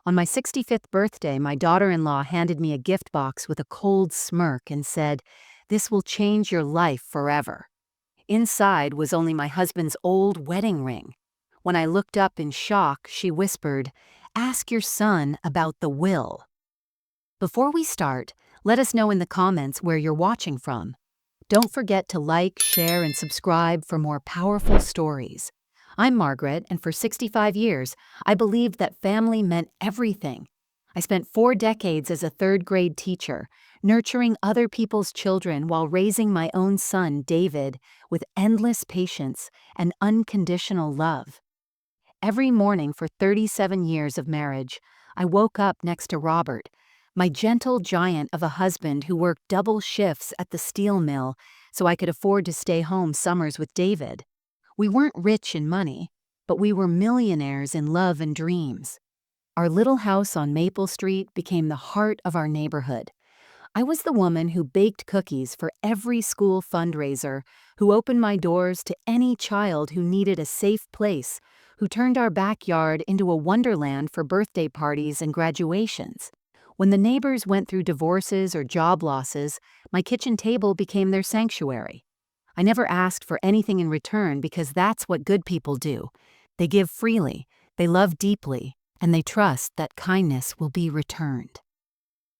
On my 65th birthday, my daughter-in-law handed me a gift box with a cold smirk and said, "This will change your life forever." Inside was only my husband's old wedding ring. When I looked up in shock, she whispered, "Ask your son about the will." Before we start, let us know in the comments where you're watching from. Don't forget to like, share, and subscribe for more powerful stories. I'm Margaret, and for 65 years, I believed that family meant everything. I spent 4 decades as a third-grade teacher, nurturing other people's children while raising my own son, David, with endless patience and unconditional love. Every morning for 37 years of marriage, I woke up next to Robert, my gentle giant of a husband who worked double shifts at the steel mill so I could afford to stay home summers with David. We weren't rich in money, but we were millionaires in love and dreams. Our little house on Maple Street became the heart of our neighborhood. I was the woman who baked cookies for every school fundraiser, who opened my doors to any child who needed a safe place, who turned our backyard into a wonderland for birthday parties and graduations. When the neighbors went through divorces or job losses, my kitchen table became their sanctuary. I never asked for anything in return because that's what good people do. They give freely, they love deeply, and they trust that kindness will be returned.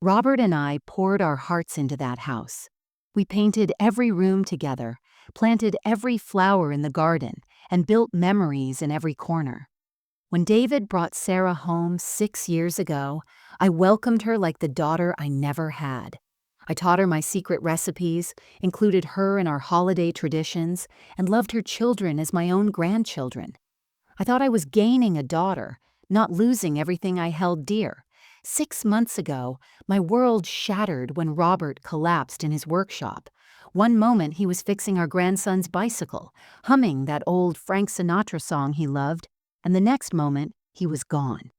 Robert and I poured our hearts into that house. We painted every room together, planted every flower in the garden, and built memories in every corner. When David brought Sarah home 6 years ago, I welcomed her like the daughter I never had. I taught her my secret recipes, included her in our holiday traditions, and loved her children as my own grandchildren. I thought I was gaining a daughter, not losing everything I held dear. 6 months ago, my world shattered when Robert collapsed in his workshop. One moment he was fixing our grandson's bicycle, humming that old Frank Sinatra song he loved, and the next moment he was gone.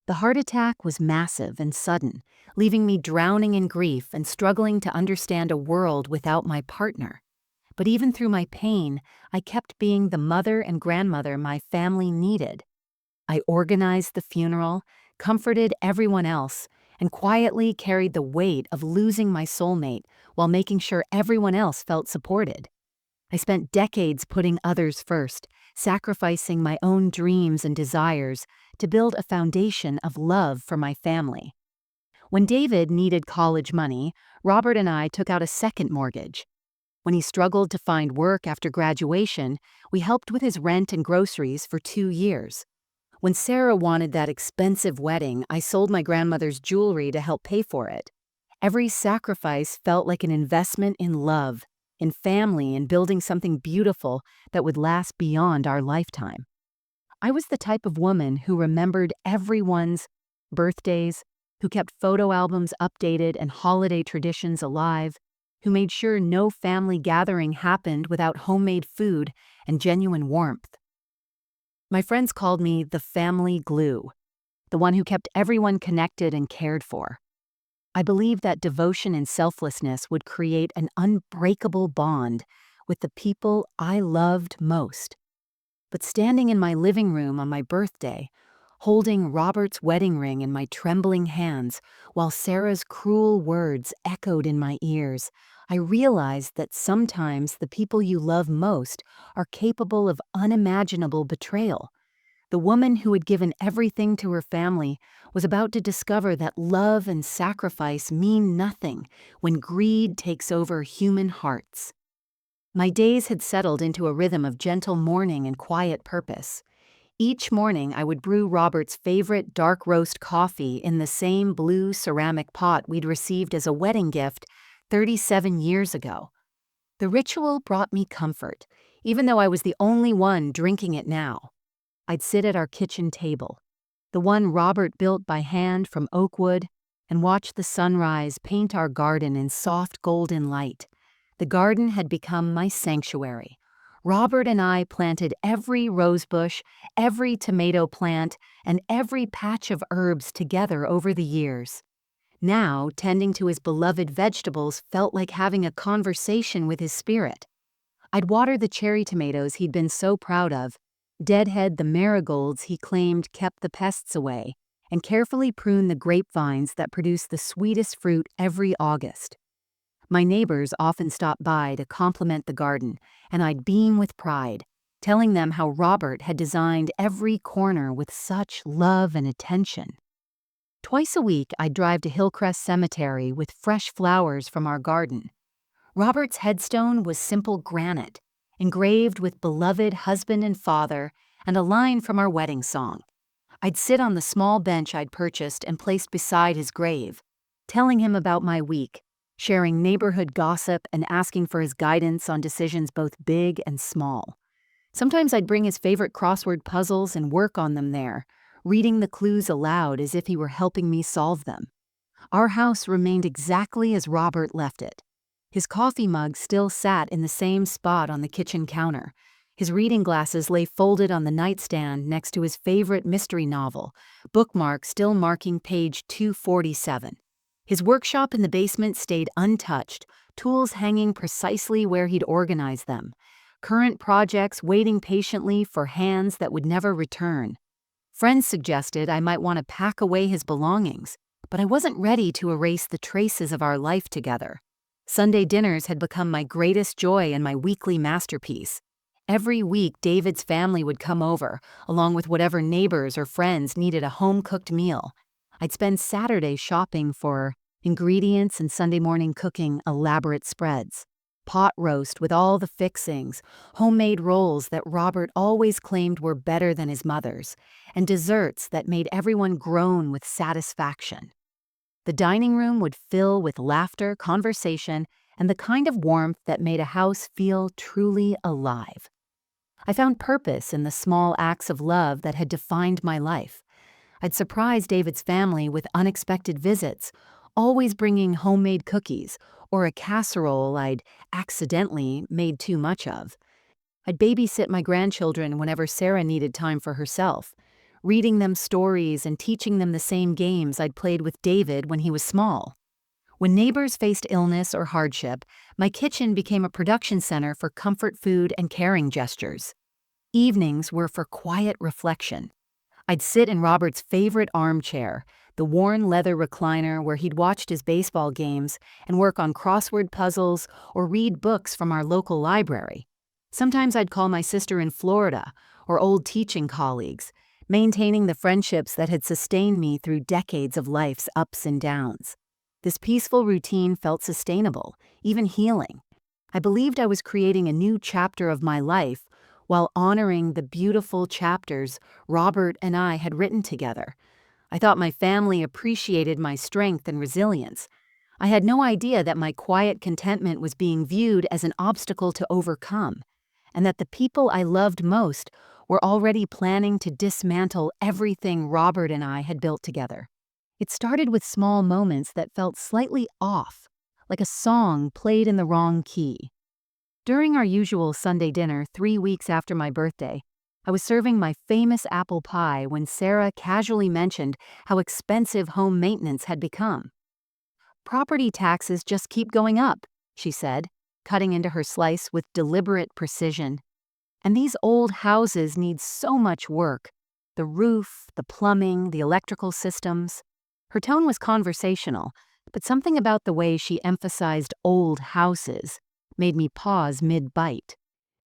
The heart attack was massive and sudden, leaving me drowning in grief and struggling to understand a world without my partner. But even through my pain, I kept being the mother and grandmother my family needed. I organized the funeral, comforted everyone else, and quietly carried the weight of losing my soulmate while making sure everyone else felt supported. I spent decades putting others first, sacrificing my own dreams and desires to build a foundation of love for my family. When David needed college money, Robert and I took out a second mortgage. When he struggled to find work after graduation, we helped with his rent and groceries for 2 years. When Sarah wanted that expensive wedding, I sold my grandmother's jewelry to help pay for it. Every sacrifice felt like an investment in love, in family, and building something beautiful that would last beyond our lifetime. I was the type of woman who remembered everyone's birthdays, who kept photo albums updated and holiday traditions alive, who made sure no family gathering happened without homemade food and genuine warmth. My friends called me the family glue, the one who kept everyone connected and cared for. I believed that devotion and selflessness would create an unbreakable bond with the people I loved most. But standing in my living room on my birthday, holding Robert's wedding ring in my trembling hands while Sarah's cruel words echoed in my ears, I realized that sometimes the people you love most are capable of unimaginable betrayal. The woman who had given everything to her family was about to discover that love and sacrifice mean nothing when greed takes over human hearts. My days had settled into a rhythm of gentle mourning and quiet purpose. Each morning I would brew Robert's favorite dark roast coffee in the same blue ceramic pot we'd received as a wedding gift 37 years ago. The ritual brought me comfort, even though I was the only one drinking it now. I'd sit at our kitchen table, the one Robert built by hand from oak wood, and watch the sunrise paint our garden in soft golden light. The garden had become my sanctuary. Robert and I planted every rosebush, every tomato plant, and every patch of herbs together over the years. Now, tending to his beloved vegetables felt like having a conversation with his spirit. I'd water the cherry tomatoes he'd been so proud of, deadhead the marigolds he claimed kept the pests away, and carefully prune the grapevines that produce the sweetest fruit every August. My neighbors often stopped by to compliment the garden, and I'd beam with pride, telling them how Robert had designed every corner with such love and attention. Twice a week, I'd drive to Hillcrest Cemetery with fresh flowers from our garden. Robert's headstone was simple granite, engraved with beloved husband and father and a line from our wedding song. I'd sit on the small bench I'd purchased and placed beside his grave, telling him about my week, sharing neighborhood gossip and asking for his guidance on decisions both big and small. Sometimes I'd bring his favorite crossword puzzles and work on them there, reading the clues aloud as if he were helping me solve them. Our house remained exactly as Robert left it. His coffee mug still sat in the same spot on the kitchen counter. His reading glasses lay folded on the nightstand next to his favorite mystery novel, bookmark still marking page 247. His workshop in the basement stayed untouched, tools hanging precisely where he'd organized them, current projects waiting patiently for hands that would never return. Friends suggested I might want to pack away his belongings, but I wasn't ready to erase the traces of our life together. Sunday dinners had become my greatest joy and my weekly masterpiece. Every week, David's family would come over, along with whatever neighbors or friends needed a home-cooked meal. I'd spend Saturdays shopping for ingredients and Sunday morning cooking elaborate spreads. Pot roast with all the fixings, homemade rolls that Robert always claimed were better than his mother's, and desserts that made everyone groan with satisfaction. The dining room would fill with laughter, conversation, and the kind of warmth that made a house feel truly alive. I found purpose in the small acts of love that had defined my life. I'd surprise David's family with unexpected visits, always bringing homemade cookies or a casserole I'd accidentally made too much of. I'd babysit my grandchildren whenever Sarah needed time for herself, reading them stories and teaching them the same games I'd played with David when he was small. When neighbors faced illness or hardship, my kitchen became a production center for comfort food and caring gestures. Evenings were for quiet reflection. I'd sit in Robert's favorite armchair, the worn leather recliner where he'd watched his baseball games, and work on crossword puzzles or read books from our local library. Sometimes I'd call my sister in Florida or old teaching colleagues, maintaining the friendships that had sustained me through decades of life's ups and downs. This peaceful routine felt sustainable, even healing. I believed I was creating a new chapter of my life while honoring the beautiful chapters Robert and I had written together. I thought my family appreciated my strength and resilience. I had no idea that my quiet contentment was being viewed as an obstacle to overcome, and that the people I loved most were already planning to dismantle everything Robert and I had built together. It started with small moments that felt slightly off, like a song played in the wrong key. During our usual Sunday dinner 3 weeks after my birthday, I was serving my famous apple pie when Sarah casually mentioned how expensive home maintenance had become. "Property taxes just keep going up," she said, cutting into her slice with deliberate precision. "And these old houses need so much work. The roof, the plumbing, the electrical systems." Her tone was conversational, but something about the way she emphasized old houses made me pause mid-bite.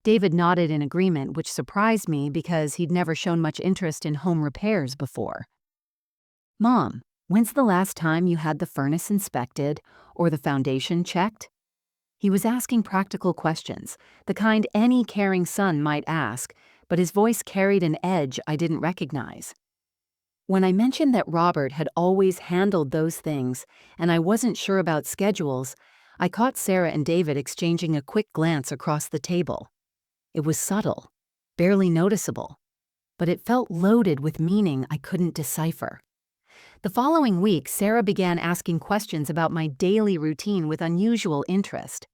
David nodded in agreement, which surprised me because he'd never shown much interest in home repairs before. "Mom, when's the last time you had the furnace inspected or the foundation checked?" He was asking practical questions, the kind any caring son might ask, but his voice carried an edge I didn't recognize. When I mentioned that Robert had always handled those things and I wasn't sure about schedules, I caught Sarah and David exchanging a quick glance across the table. It was subtle, barely noticeable, but it felt loaded with meaning I couldn't decipher. The following week, Sarah began asking questions about my daily routine with unusual interest.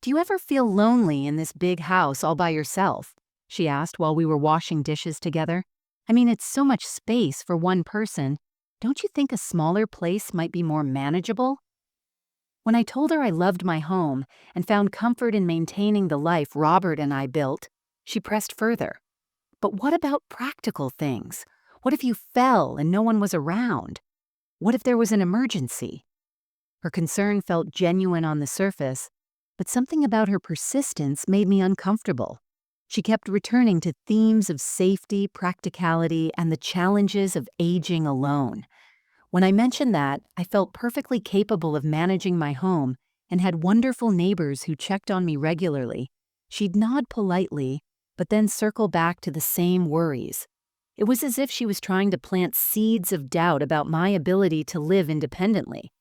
"Do you ever feel lonely in this big house all by yourself?" she asked while we were washing dishes together. "I mean, it's so much space for one person. Don't you think a smaller place might be more manageable?" When I told her I loved my home and found comfort in maintaining the life Robert and I built, she pressed further. "But what about practical things? What if you fell and no one was around? What if there was an emergency? Her concern felt genuine on the surface, but something about her persistence made me uncomfortable. She kept returning to themes of safety, practicality, and the challenges of aging alone. When I mentioned that, I felt perfectly capable of managing my home and had wonderful neighbors who checked on me regularly. She'd nod politely, but then circle back to the same worries. It was as if she was trying to plant seeds of doubt about my ability to live independently.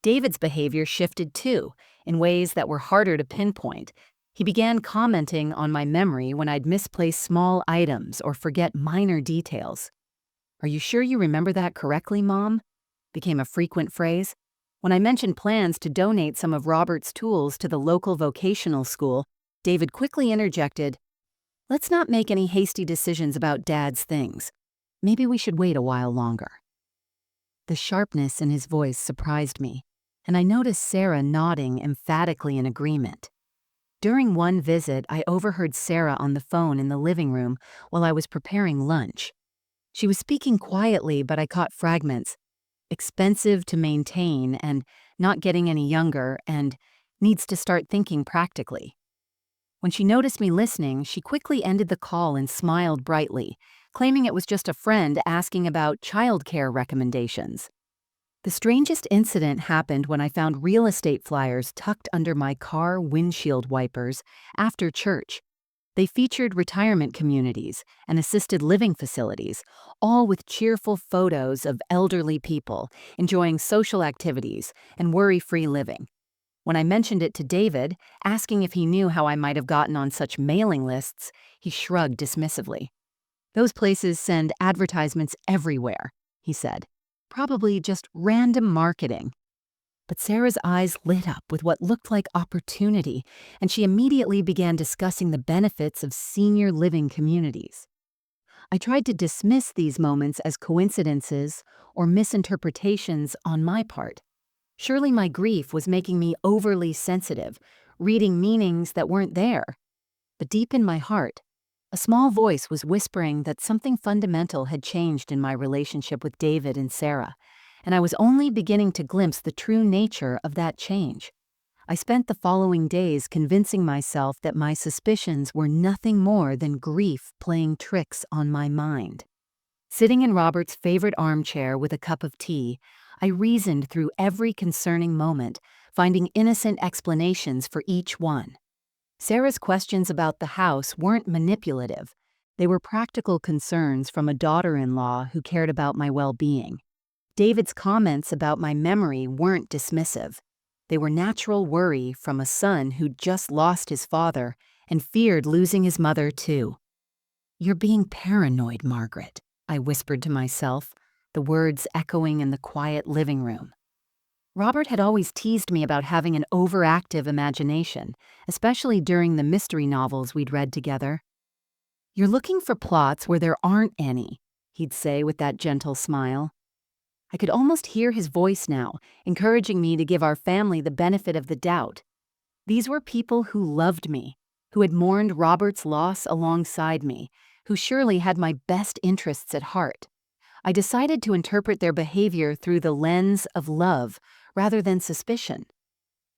David's behavior shifted too, in ways that were harder to pinpoint. He began commenting on my memory when I'd misplace small items or forget minor details. "Are you sure you remember that correctly, Mom?" became a frequent phrase. When I mentioned plans to donate some of Robert's tools to the local vocational school, David quickly interjected, "Let's not make any hasty decisions about Dad's things. Maybe we should wait a while longer." The sharpness in his voice surprised me, and I noticed Sarah nodding emphatically in agreement. During one visit, I overheard Sarah on the phone in the living room while I was preparing lunch. She was speaking quietly, but I caught fragments. Expensive to maintain and not getting any younger and needs to start thinking practically. When she noticed me listening, she quickly ended the call and smiled brightly, claiming it was just a friend asking about childcare recommendations. The strangest incident happened when I found real estate flyers tucked under my car windshield wipers after church. They featured retirement communities and assisted living facilities, all with cheerful photos of elderly people enjoying social activities and worry-free living. When I mentioned it to David, asking if he knew how I might have gotten on such mailing lists, he shrugged dismissively. "Those places send advertisements everywhere," he said. "Probably just random marketing." But Sarah's eyes lit up with what looked like opportunity, and she immediately began discussing the benefits of senior living communities. I tried to dismiss these moments as coincidences or misinterpretations on my part. Surely my grief was making me overly sensitive, reading meanings that weren't there. But deep in my heart, a small voice was whispering that something fundamental had changed in my relationship with David and Sarah, and I was only beginning to glimpse the true nature of that change. I spent the following days convincing myself that my suspicions were nothing more than grief playing tricks on my mind. Sitting in Robert's favorite armchair with a cup of tea, I reasoned through every concerning moment, finding innocent explanations for each one. Sarah's questions about the house weren't manipulative. They were practical concerns from a daughter-in-law who cared about my well-being. David's comments about my memory weren't dismissive. They were natural worry from a son who'd just lost his father and feared losing his mother too. "You're being paranoid, Margaret," I whispered to myself, the words echoing in the quiet living room. Robert had always teased me about having an overactive imagination, especially during the mystery novels we'd read together. "You're looking for plots where there aren't any," he'd say with that gentle smile. I could almost hear his voice now, encouraging me to give our family the benefit of the doubt. These were people who loved me, who had mourned Robert's loss alongside me, who surely had my best interests at heart. I decided to interpret their behavior through the lens of love rather than suspicion.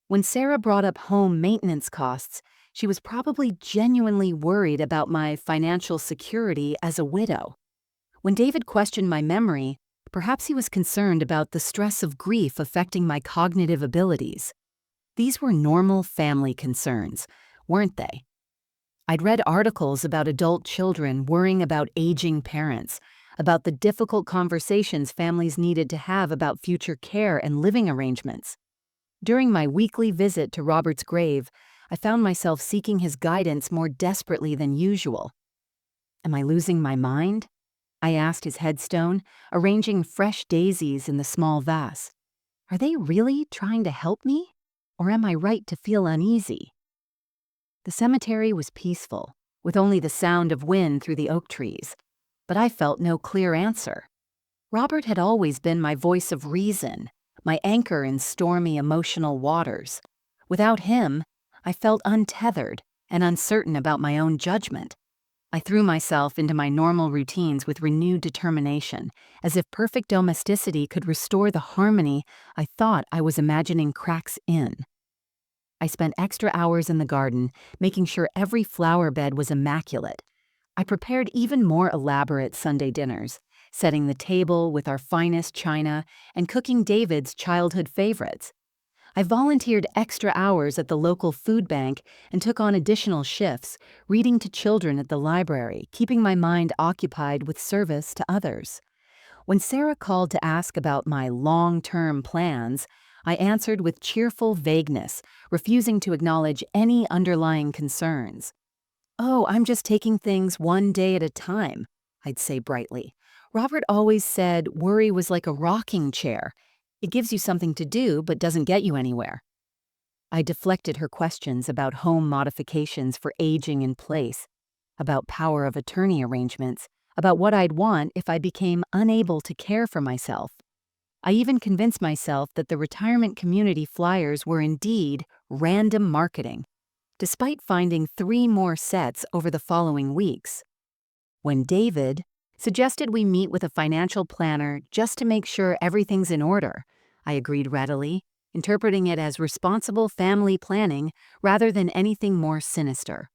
When Sarah brought up home maintenance costs, she was probably genuinely worried about my financial security as a widow. When David questioned my memory, perhaps he was concerned about the stress of grief affecting my cognitive abilities. These were normal family concerns, weren't they? I'd read articles about adult children worrying about aging parents, about the difficult conversations families needed to have about future care and living arrangements. During my weekly visit to Robert's grave, I found myself seeking his guidance more desperately than usual. "Am I losing my mind?" I asked his headstone, arranging fresh daisies in the small vase. "Are they really trying to help me? Or am I right to feel uneasy?" The cemetery was peaceful, with only the sound of wind through the oak trees, but I felt no clear answer. Robert had always been my voice of reason, my anchor in stormy emotional waters. Without him, I felt untethered and uncertain about my own judgment. I threw myself into my normal routines with renewed determination, as if perfect domesticity could restore the harmony I thought I was imagining cracks in. I spent extra hours in the garden, making sure every flower bed was immaculate. I prepared even more elaborate Sunday dinners, setting the table with our finest china and cooking David's childhood favorites. I volunteered extra hours at the local food bank and took on additional shifts, reading to children at the library, keeping my mind occupied with service to others. When Sarah called to ask about my long-term plans, I answered with cheerful vagueness, refusing to acknowledge any underlying concerns. "Oh, I'm just taking things one day at a time," I'd say brightly. "Robert always said worry was like a rocking chair. It gives you something to do but doesn't get you anywhere." I deflected her questions about home modifications for aging in place, about power of attorney arrangements, about what I'd want if I became unable to care for myself. I even convinced myself that the retirement community flyers were indeed random marketing, despite finding 3 more sets over the following weeks. When David suggested we meet with a financial planner just to make sure everything's in order, I agreed readily, interpreting it as responsible family planning rather than anything more sinister.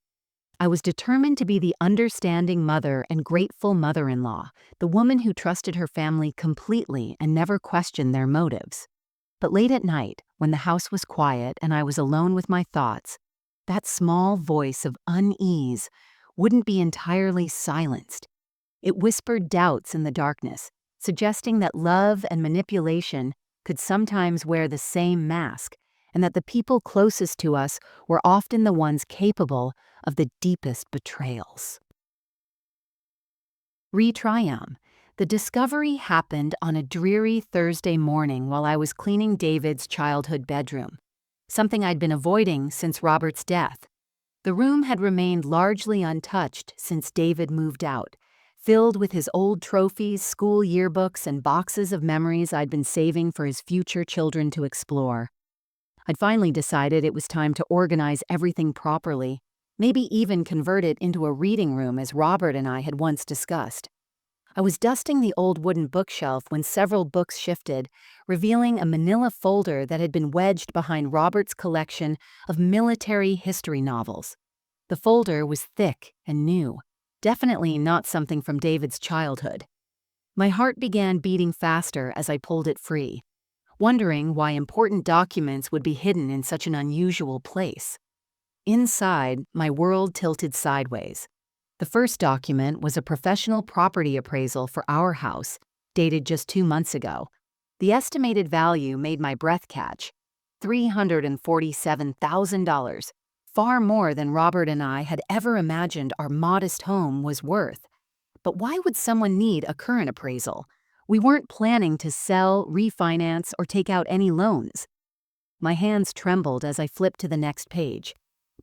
I was determined to be the understanding mother and grateful mother-in-law, the woman who trusted her family completely and never questioned their motives. But late at night, when the house was quiet and I was alone with my thoughts, that small voice of unease wouldn't be entirely silenced. It whispered doubts in the darkness, suggesting that love and manipulation could sometimes wear the same mask, and that the people closest to us were often the ones capable of the deepest betrayals. Retriam. The discovery happened on a dreary Thursday morning while I was cleaning David's childhood bedroom, something I'd been avoiding since Robert's death. The room had remained largely untouched since David moved out, filled with his old trophies, school yearbooks, and boxes of memories I'd been saving for his future children to explore. I'd finally decided it was time to organize everything properly, maybe even convert it into a reading room as Robert and I had once discussed. I was dusting the old wooden bookshelf when several books shifted, revealing a manila folder that had been wedged behind Robert's collection of military history novels. The folder was thick and new, definitely not something from David's childhood. My heart began beating faster as I pulled it free, wondering why important documents would be hidden in such an unusual place. Inside, my world tilted sideways. The first document was a professional property appraisal for our house, dated just 2 months ago. The estimated value made my breath catch: $347,000, far more than Robert and I had ever imagined our modest home was worth. But why would someone need a current appraisal? We weren't planning to sell, refinance, or take out any loans. My hands trembled as I flipped to the next page.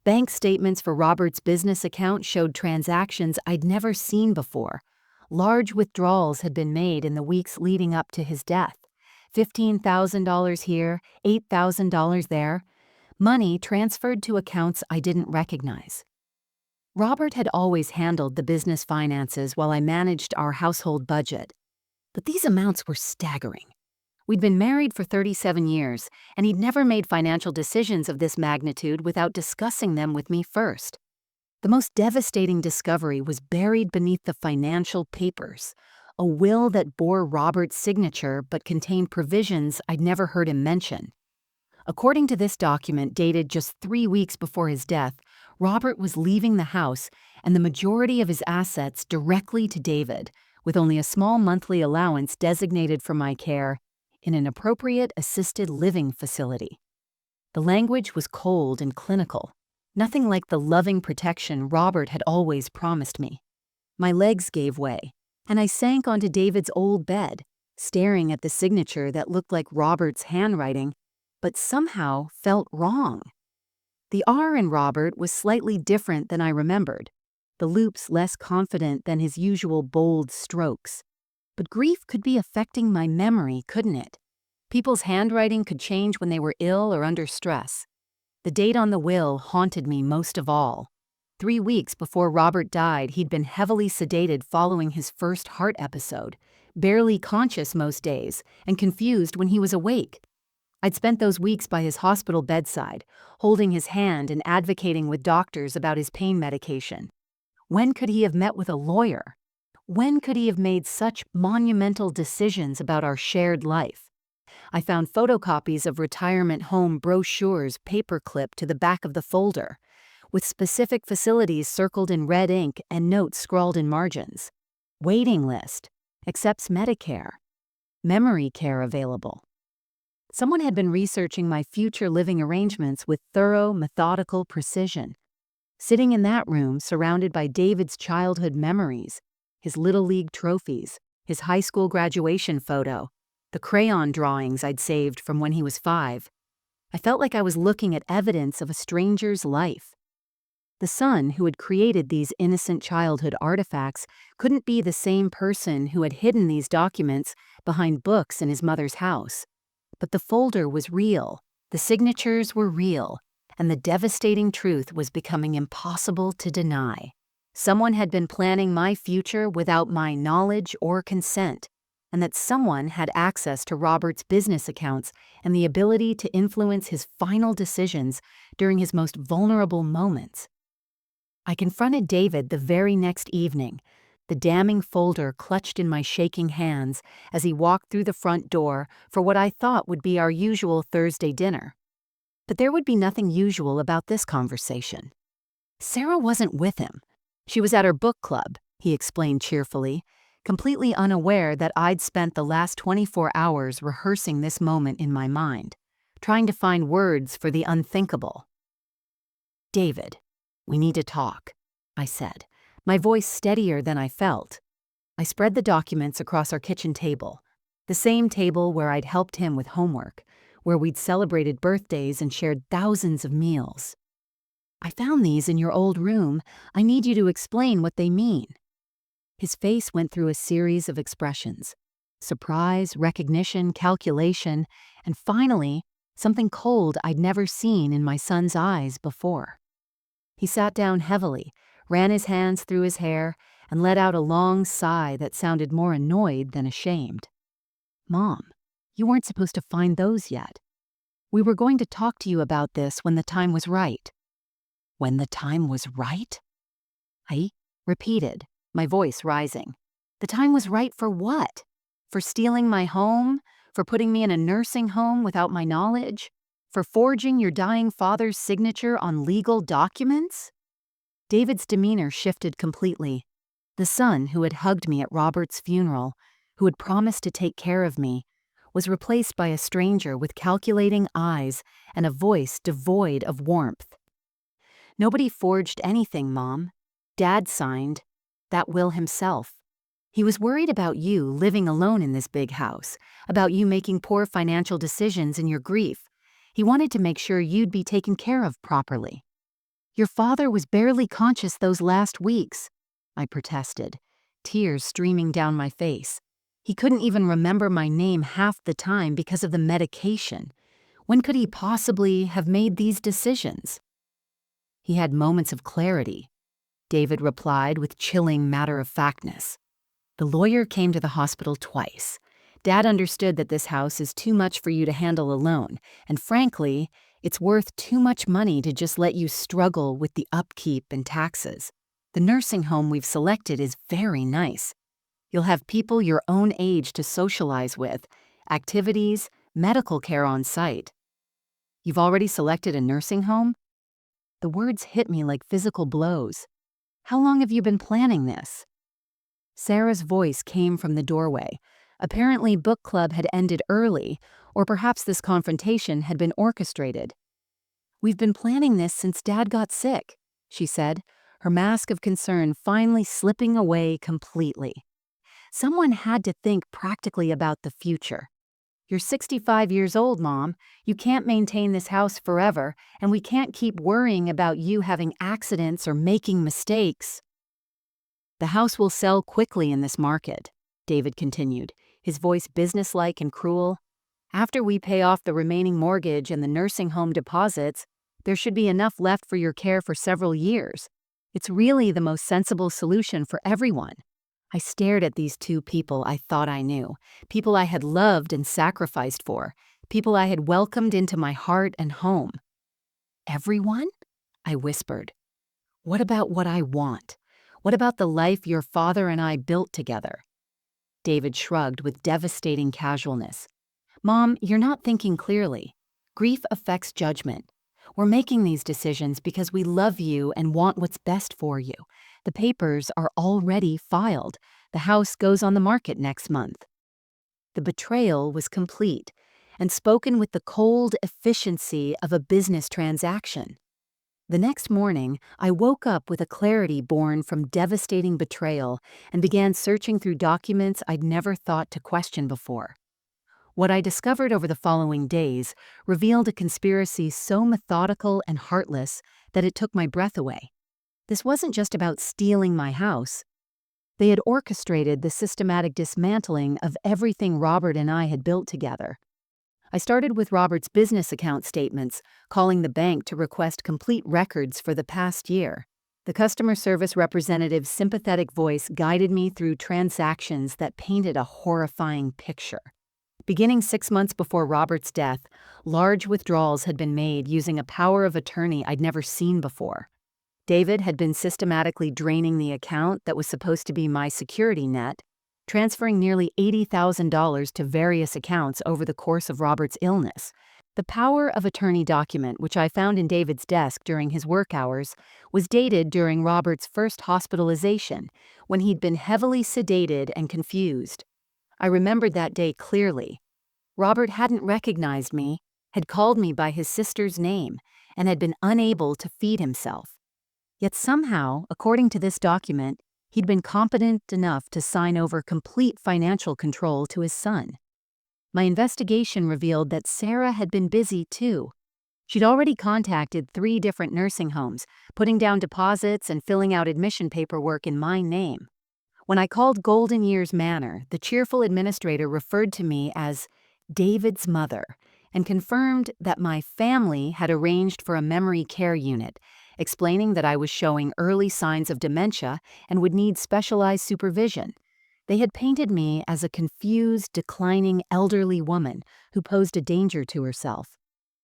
Bank statements for Robert's business account showed transactions I'd never seen before. Large withdrawals had been made in the weeks leading up to his death. $15,000 here, $8,000 there. Money transferred to accounts I didn't recognize. Robert had always handled the business finances while I managed our household budget. But these amounts were staggering. We'd been married for 37 years, and he'd never made financial decisions of this magnitude without discussing them with me first. The most devastating discovery was buried beneath the financial papers, a will that bore Robert's signature but contained provisions I'd never heard him mention. According to this document dated just 3 weeks before his death, Robert was leaving the house and the majority of his assets directly to David, with only a small monthly allowance designated for my care in an appropriate assisted living facility. The language was cold and clinical, nothing like the loving protection Robert had always promised me. My legs gave way, and I sank onto David's old bed, staring at the signature that looked like Robert's handwriting, but somehow felt wrong. The R in Robert was slightly different than I remembered, the loops less confident than his usual bold strokes. But grief could be affecting my memory, couldn't it? People's handwriting could change when they were ill or under stress. The date on the will haunted me most of all: 3 weeks before Robert died, he'd been heavily sedated following his first heart episode, barely conscious most days, and confused when he was awake. I'd spent those weeks by his hospital bedside, holding his hand and advocating with doctors about his pain medication. When could he have met with a lawyer? When could he have made such monumental decisions about our shared life? I found photocopies of retirement home brochures paperclipped to the back of the folder, with specific facilities circled in red ink and notes scrawled in margins. Waiting list. Accepts Medicare. Memory care available. Someone had been researching my future living arrangements with thorough, methodical precision. Sitting in that room, surrounded by David's childhood memories, his Little League trophies, his high school graduation photo, the crayon drawings I'd saved from when he was 5, I felt like I was looking at evidence of a stranger's life. The son who had created these innocent childhood artifacts couldn't be the same person who had hidden these documents behind books in his mother's house. But the folder was real, the signatures were real, and the devastating truth was becoming impossible to deny. Someone had been planning my future without my knowledge or consent, and that someone had access to Robert's business accounts and the ability to influence his final decisions during his most vulnerable moments. I confronted David the very next evening, the damning folder clutched in my shaking hands as he walked through the front door for what I thought would be our usual Thursday dinner. But there would be nothing usual about this conversation. Sarah wasn't with him. She was at her book club, he explained cheerfully, completely unaware that I'd spent the last 24 hours rehearsing this moment in my mind, trying to find words for the unthinkable. "David, we need to talk," I said, my voice steadier than I felt. I spread the documents across our kitchen table, the same table where I'd helped him with homework, where we'd celebrated birthdays and shared thousands of meals. "I found these in your old room. I need you to explain what they mean." His face went through a series of expressions: surprise, recognition, calculation, and finally, something cold I'd never seen in my son's eyes before. He sat down heavily, ran his hands through his hair, and let out a long sigh that sounded more annoyed than ashamed. "Mom, you weren't supposed to find those yet. We were going to talk to you about this when the time was right." "When the time was right?" I repeated, my voice rising. "The time was right for what? For stealing my home? For putting me in a nursing home without my knowledge? For forging your dying father's signature on legal documents?" David's demeanor shifted completely. The son who had hugged me at Robert's funeral, who had promised to take care of me, was replaced by a stranger with calculating eyes and a voice devoid of warmth. "Nobody forged anything, Mom. Dad signed that will himself. He was worried about you living alone in this big house, about you making poor financial decisions in your grief. He wanted to make sure you'd be taken care of properly." "Your father was barely conscious those last weeks," I protested, tears streaming down my face. "He couldn't even remember my name half the time because of the medication. When could he possibly have made these decisions?" "He had moments of clarity," David replied with chilling matter-of-factness. "The lawyer came to the hospital twice. Dad understood that this house is too much for you to handle alone, and frankly, it's worth too much money to just let you struggle with the upkeep and taxes. The nursing home we've selected is very nice. You'll have people your own age to socialize with, activities, medical care on site." "You've already selected a nursing home?" The words hit me like physical blows. "How long have you been planning this?" Sarah's voice came from the doorway. Apparently, book club had ended early, or perhaps this confrontation had been orchestrated. "We've been planning this since Dad got sick," she said, her mask of concern finally slipping away completely. "Someone had to think practically about the future. You're 65 years old, Mom. You can't maintain this house forever, and we can't keep worrying about you having accidents or making mistakes." "The house will sell quickly in this market," David continued, his voice businesslike and cruel. "After we pay off the remaining mortgage and the nursing home deposits, there should be enough left for your care for several years. It's really the most sensible solution for everyone. I stared at these two people I thought I knew, people I had loved and sacrificed for, people I had welcomed into my heart and home. Everyone? I whispered. What about what I want? What about the life your father and I built together? David shrugged with devastating casualness. Mom, you're not thinking clearly. Grief affects judgment. We're making these decisions because we love you and want what's best for you. The papers are already filed. The house goes on the market next month. The betrayal was complete and spoken with the cold efficiency of a business transaction. The next morning, I woke up with a clarity born from devastating betrayal and began searching through documents I'd never thought to question before. What I discovered over the following days revealed a conspiracy so methodical and heartless that it took my breath away. This wasn't just about stealing my house. They had orchestrated the systematic dismantling of everything Robert and I had built together. I started with Robert's business account statements, calling the bank to request complete records for the past year. The customer service representative's sympathetic voice guided me through transactions that painted a horrifying picture. Beginning 6 months before Robert's death, large withdrawals had been made using a power of attorney I'd never seen before. David had been systematically draining the account that was supposed to be my security net, transferring nearly $80,000 to various accounts over the course of Robert's illness. The power of attorney document, which I found in David's desk during his work hours, was dated during Robert's first hospitalization, when he'd been heavily sedated and confused. I remembered that day clearly. Robert hadn't recognized me, had called me by his sister's name, and had been unable to feed himself. Yet somehow, according to this document, he'd been competent enough to sign over complete financial control to his son. My investigation revealed that Sarah had been busy too. She'd already contacted 3 different nursing homes, putting down deposits and filling out admission paperwork in my name. When I called Golden Years Manor, the cheerful administrator referred to me as David's mother and confirmed that my family had arranged for a memory care unit, explaining that I was showing early signs of dementia and would need specialized supervision. They had painted me as a confused, declining elderly woman who posed a danger to herself.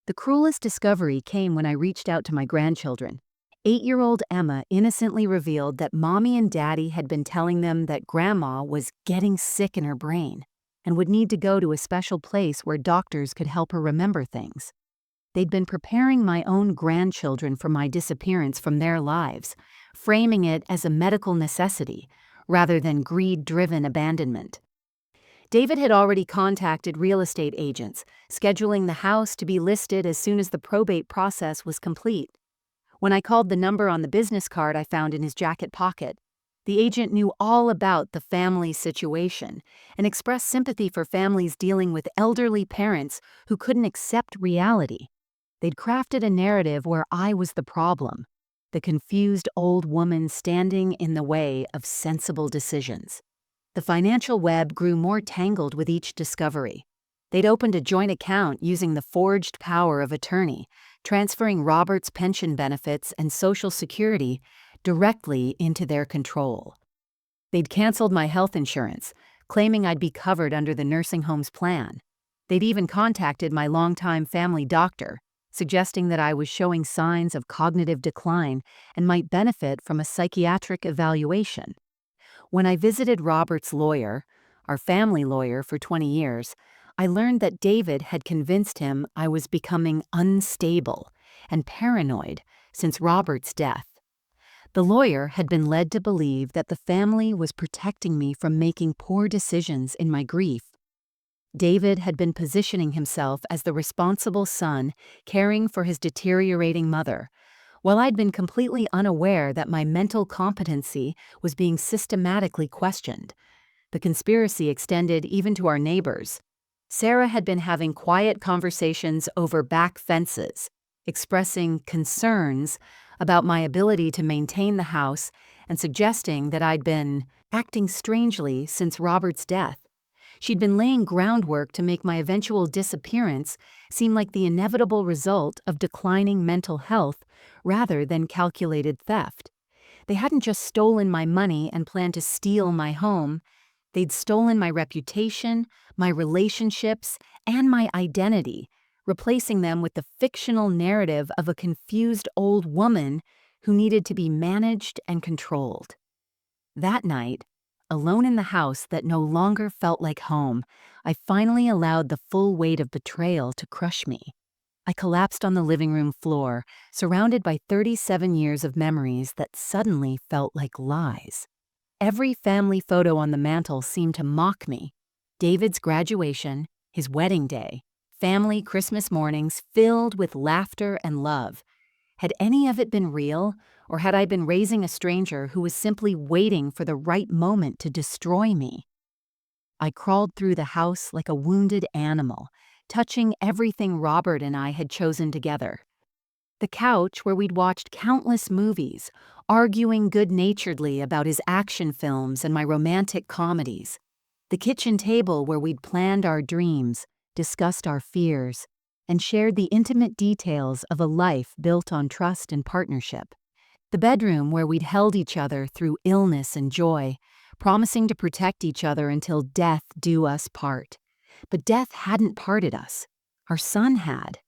The cruelest discovery came when I reached out to my grandchildren. 8-year-old Emma innocently revealed that Mommy and Daddy had been telling them that Grandma was getting sick in her brain and would need to go to a special place where doctors could help her remember things. They'd been preparing my own grandchildren for my disappearance from their lives, framing it as a medical necessity rather than greed-driven abandonment. David had already contacted real estate agents, scheduling the house to be listed as soon as the probate process was complete. When I called the number on the business card I found in his jacket pocket, the agent knew all about the family situation and expressed sympathy for families dealing with elderly parents who couldn't accept reality. They'd crafted a narrative where I was the problem, the confused old woman standing in the way of sensible decisions. The financial web grew more tangled with each discovery. They'd opened a joint account using the forged power of attorney, transferring Robert's pension benefits and Social Security directly into their control. They'd canceled my health insurance, claiming I'd be covered under the nursing home's plan. They'd even contacted my longtime family doctor, suggesting that I was showing signs of cognitive decline and might benefit from a psychiatric evaluation. When I visited Robert's lawyer, our family lawyer for 20 years, I learned that David had convinced him I was becoming unstable and paranoid since Robert's death. The lawyer had been led to believe that the family was protecting me from making poor decisions in my grief. David had been positioning himself as the responsible son caring for his deteriorating mother, while I'd been completely unaware that my mental competency was being systematically questioned. The conspiracy extended even to our neighbors. Sarah had been having quiet conversations over back fences, expressing concerns about my ability to maintain the house and suggesting that I'd been acting strangely since Robert's death. She'd been laying groundwork to make my eventual disappearance seem like the inevitable result of declining mental health rather than calculated theft. They hadn't just stolen my money and planned to steal my home. They'd stolen my reputation, my relationships, and my identity, replacing them with the fictional narrative of a confused old woman who needed to be managed and controlled. That night, alone in the house that no longer felt like home, I finally allowed the full weight of betrayal to crush me. I collapsed on the living room floor, surrounded by 37 years of memories that suddenly felt like lies. Every family photo on the mantel seemed to mock me. David's graduation, his wedding day, family Christmas mornings filled with laughter and love. Had any of it been real, or had I been raising a stranger who was simply waiting for the right moment to destroy me? I crawled through the house like a wounded animal, touching everything Robert and I had chosen together. The couch where we'd watched countless movies, arguing good-naturedly about his action films and my romantic comedies. The kitchen table where we'd planned our dreams, discussed our fears, and shared the intimate details of a life built on trust and partnership. The bedroom where we'd held each other through illness and joy, promising to protect each other until death do us part. But death hadn't parted us. Our son had.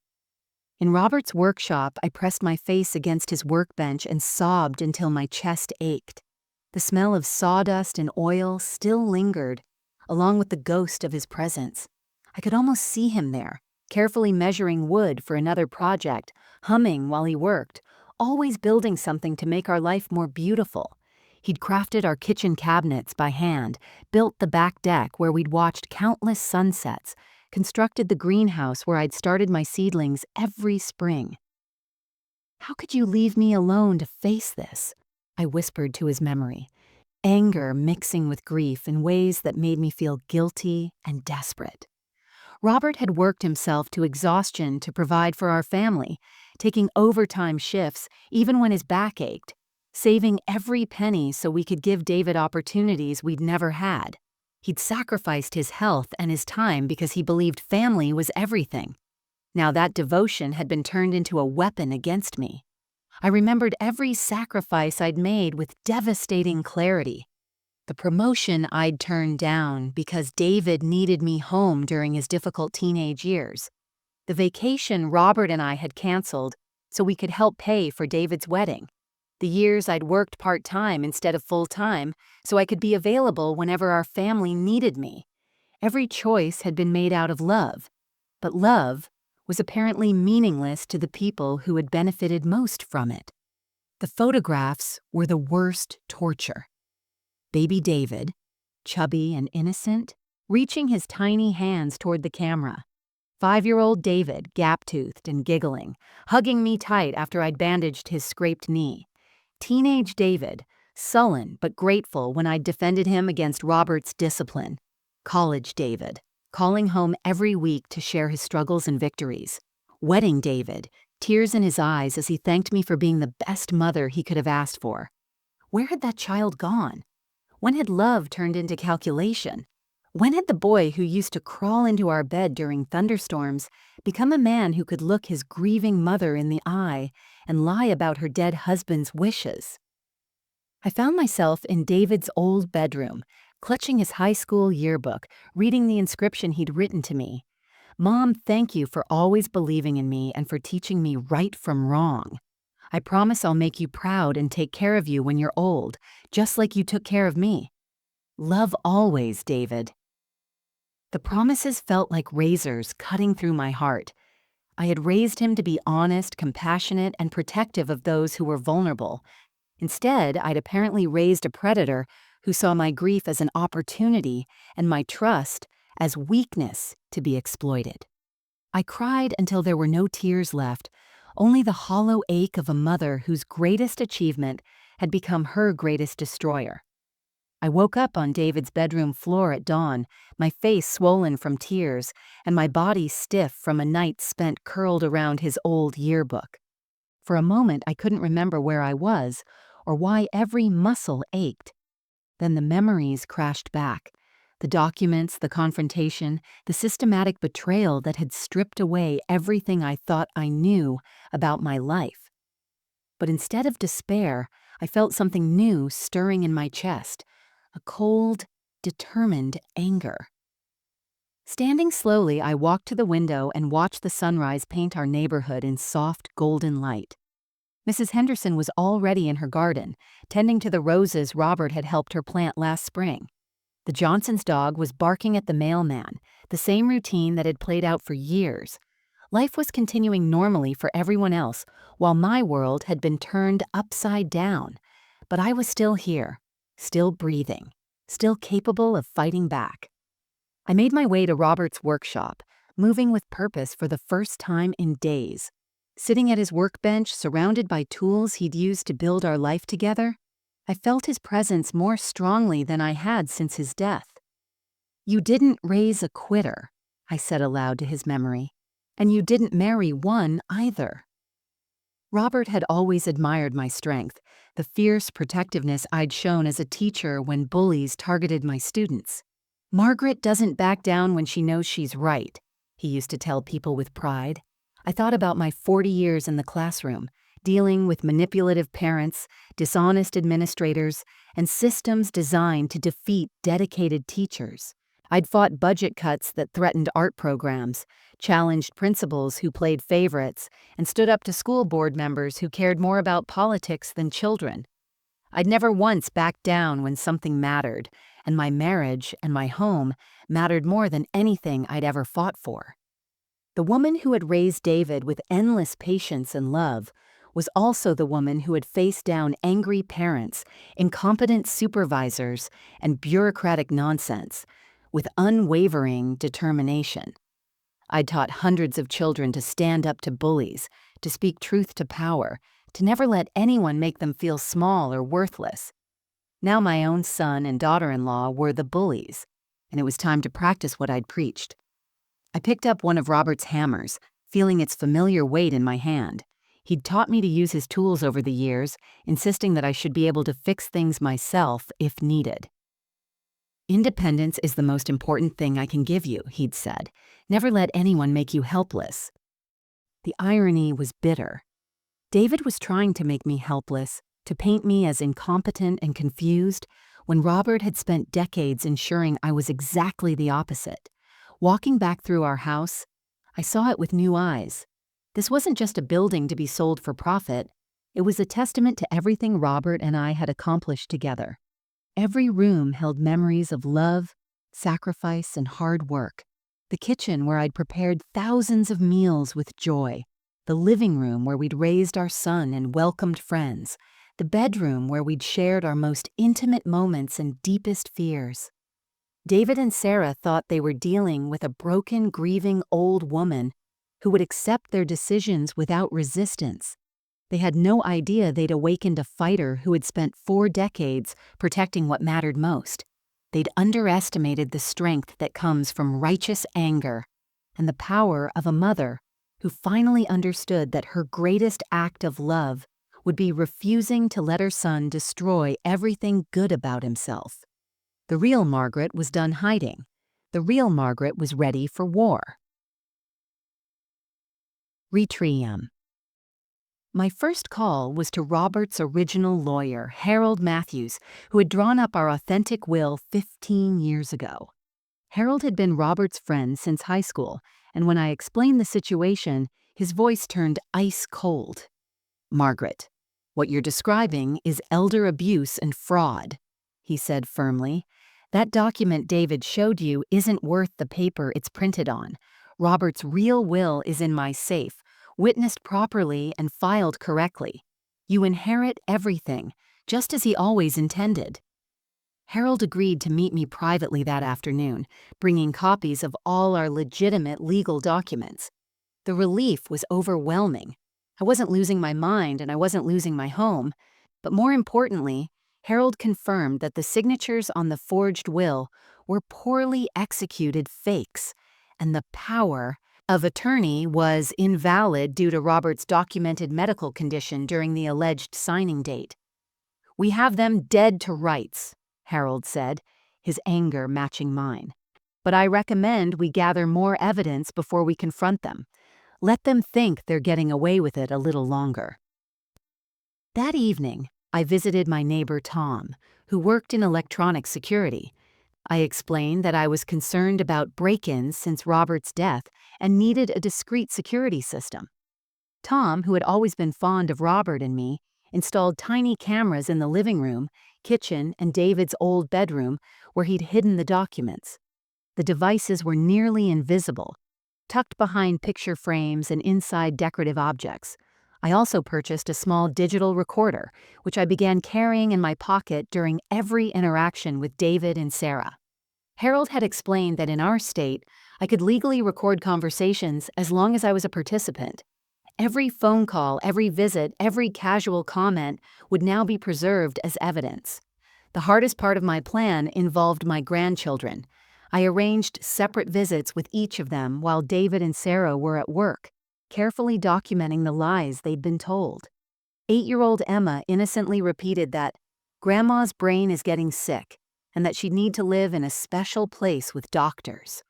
In Robert's workshop, I pressed my face against his workbench and sobbed until my chest ached. The smell of sawdust and oil still lingered, along with the ghost of his presence. I could almost see him there, carefully measuring wood for another project, humming while he worked, always building something to make our life more beautiful. He'd crafted our kitchen cabinets by hand, built the back deck where we'd watched countless sunsets, constructed the greenhouse where I'd started my seedlings every spring. "How could you leave me alone to face this?" I whispered to his memory, anger mixing with grief in ways that made me feel guilty and desperate. Robert had worked himself to exhaustion to provide for our family, taking overtime shifts even when his back ached, saving every penny so we could give David opportunities we'd never had. He'd sacrificed his health and his time because he believed family was everything. Now that devotion had been turned into a weapon against me. I remembered every sacrifice I'd made with devastating clarity. The promotion I'd turned down because David needed me home during his difficult teenage years. The vacation Robert and I had canceled so we could help pay for David's wedding. The years I'd worked part-time instead of full-time so I could be available whenever our family needed me. Every choice had been made out of love, but love was apparently meaningless to the people who had benefited most from it. The photographs were the worst torture. Baby David, chubby and innocent, reaching his tiny hands toward the camera. 5-year-old David, gap-toothed and giggling, hugging me tight after I'd bandaged his scraped knee. Teenage David, sullen but grateful when I'd defended him against Robert's discipline. College David, calling home every week to share his struggles and victories. Wedding David, tears in his eyes as he thanked me for being the best mother he could have asked for. Where had that child gone? When had love turned into calculation? When had the boy who used to crawl into our bed during thunderstorms become a man who could look his grieving mother in the eye and lie about her dead husband's wishes? I found myself in David's old bedroom, clutching his high school yearbook, reading the inscription he'd written to me. "Mom, thank you for always believing in me and for teaching me right from wrong. I promise I'll make you proud and take care of you when you're old, just like you took care of me. Love always, David." The promises felt like razors cutting through my heart. I had raised him to be honest, compassionate, and protective of those who were vulnerable. Instead, I'd apparently raised a predator who saw my grief as an opportunity and my trust as weakness to be exploited. I cried until there were no tears left, only the hollow ache of a mother whose greatest achievement had become her greatest destroyer. I woke up on David's bedroom floor at dawn, my face swollen from tears and my body stiff from a night spent curled around his old yearbook. For a moment, I couldn't remember where I was or why every muscle ached. Then the memories crashed back. The documents, the confrontation, the systematic betrayal that had stripped away everything I thought I knew about my life. But instead of despair, I felt something new stirring in my chest, a cold, determined anger. Standing slowly, I walked to the window and watched the sunrise paint our neighborhood in soft, golden light. Mrs. Henderson was already in her garden, tending to the roses Robert had helped her plant last spring. The Johnson's dog was barking at the mailman, the same routine that had played out for years. Life was continuing normally for everyone else, while my world had been turned upside down. But I was still here, still breathing, still capable of fighting back. I made my way to Robert's workshop, moving with purpose for the first time in days. Sitting at his workbench, surrounded by tools he'd used to build our life together, I felt his presence more strongly than I had since his death. "You didn't raise a quitter," I said aloud to his memory, "and you didn't marry one either." Robert had always admired my strength, the fierce protectiveness I'd shown as a teacher when bullies targeted my students. "Margaret doesn't back down when she knows she's right," he used to tell people with pride. I thought about my 40 years in the classroom, dealing with manipulative parents, dishonest administrators, and systems designed to defeat dedicated teachers. I'd fought budget cuts that threatened art programs, challenged principals who played favorites, and stood up to school board members who cared more about politics than children. I'd never once backed down when something mattered, and my marriage and my home mattered more than anything I'd ever fought for. The woman who had raised David with endless patience and love was also the woman who had faced down angry parents, incompetent supervisors, and bureaucratic nonsense with unwavering determination. I'd taught hundreds of children to stand up to bullies, to speak truth to power, to never let anyone make them feel small or worthless. Now my own son and daughter-in-law were the bullies, and it was time to practice what I'd preached. I picked up one of Robert's hammers, feeling its familiar weight in my hand. He'd taught me to use his tools over the years, insisting that I should be able to fix things myself if needed. "Independence is the most important thing I can give you," he'd said. "Never let anyone make you helpless." The irony was bitter. David was trying to make me helpless, to paint me as incompetent and confused, when Robert had spent decades ensuring I was exactly the opposite. Walking back through our house, I saw it with new eyes. This wasn't just a building to be sold for profit. It was a testament to everything Robert and I had accomplished together. Every room held memories of love, sacrifice, and hard work. The kitchen where I'd prepared thousands of meals with joy. The living room where we'd raised our son and welcomed friends. The bedroom where we'd shared our most intimate moments and deepest fears. David and Sarah thought they were dealing with a broken, grieving old woman who would accept their decisions without resistance. They had no idea they'd awakened a fighter who had spent 4 decades protecting what mattered most. They'd underestimated the strength that comes from righteous anger and the power of a mother who finally understood that her greatest act of love would be refusing to let her son destroy everything good about himself. The real Margaret was done hiding. The real Margaret was ready for war. Requiem. My first call was to Robert's original lawyer, Harold Matthews, who had drawn up our authentic will 15 years ago. Harold had been Robert's friend since high school, and when I explained the situation, his voice turned ice cold. "Margaret, what you're describing is elder abuse and fraud," he said firmly. "That document David showed you isn't worth the paper it's printed on. Robert's real will is in my safe, witnessed properly and filed correctly. You inherit everything, just as he always intended." Harold agreed to meet me privately that afternoon, bringing copies of all our legitimate legal documents. The relief was overwhelming. I wasn't losing my mind and I wasn't losing my home. But more importantly, Harold confirmed that the signatures on the forged will were poorly executed fakes, and the power of attorney was invalid due to Robert's documented medical condition during the alleged signing date. "We have them dead to rights," Harold said, his anger matching mine. "But I recommend we gather more evidence before we confront them. Let them think they're getting away with it a little longer." That evening, I visited my neighbor Tom, who worked in electronic security. I explained that I was concerned about break-ins since Robert's death and needed a discreet security system. Tom, who had always been fond of Robert and me, installed tiny cameras in the living room, kitchen, and David's old bedroom where he'd hidden the documents. The devices were nearly invisible, tucked behind picture frames and inside decorative objects. I also purchased a small digital recorder, which I began carrying in my pocket during every interaction with David and Sarah. Harold had explained that in our state, I could legally record conversations as long as I was a participant. Every phone call, every visit, every casual comment would now be preserved as evidence. The hardest part of my plan involved my grandchildren. I arranged separate visits with each of them while David and Sarah were at work, carefully documenting the lies they'd been told. 8-year-old Emma innocently repeated that Grandma's brain is getting sick and that she'd need to live in a special place with doctors.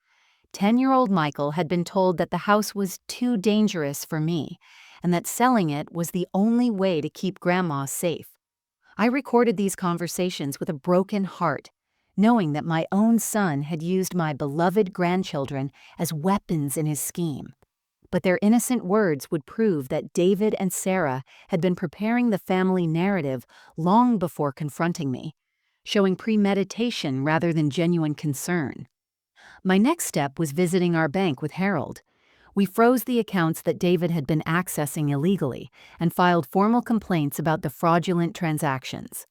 10-year-old Michael had been told that the house was too dangerous for me and that selling it was the only way to keep Grandma safe. I recorded these conversations with a broken heart, knowing that my own son had used my beloved grandchildren as weapons in his scheme. But their innocent words would prove that David and Sarah had been preparing the family narrative long before confronting me, showing premeditation rather than genuine concern. My next step was visiting our bank with Harold. We froze the accounts that David had been accessing illegally and filed formal complaints about the fraudulent transactions.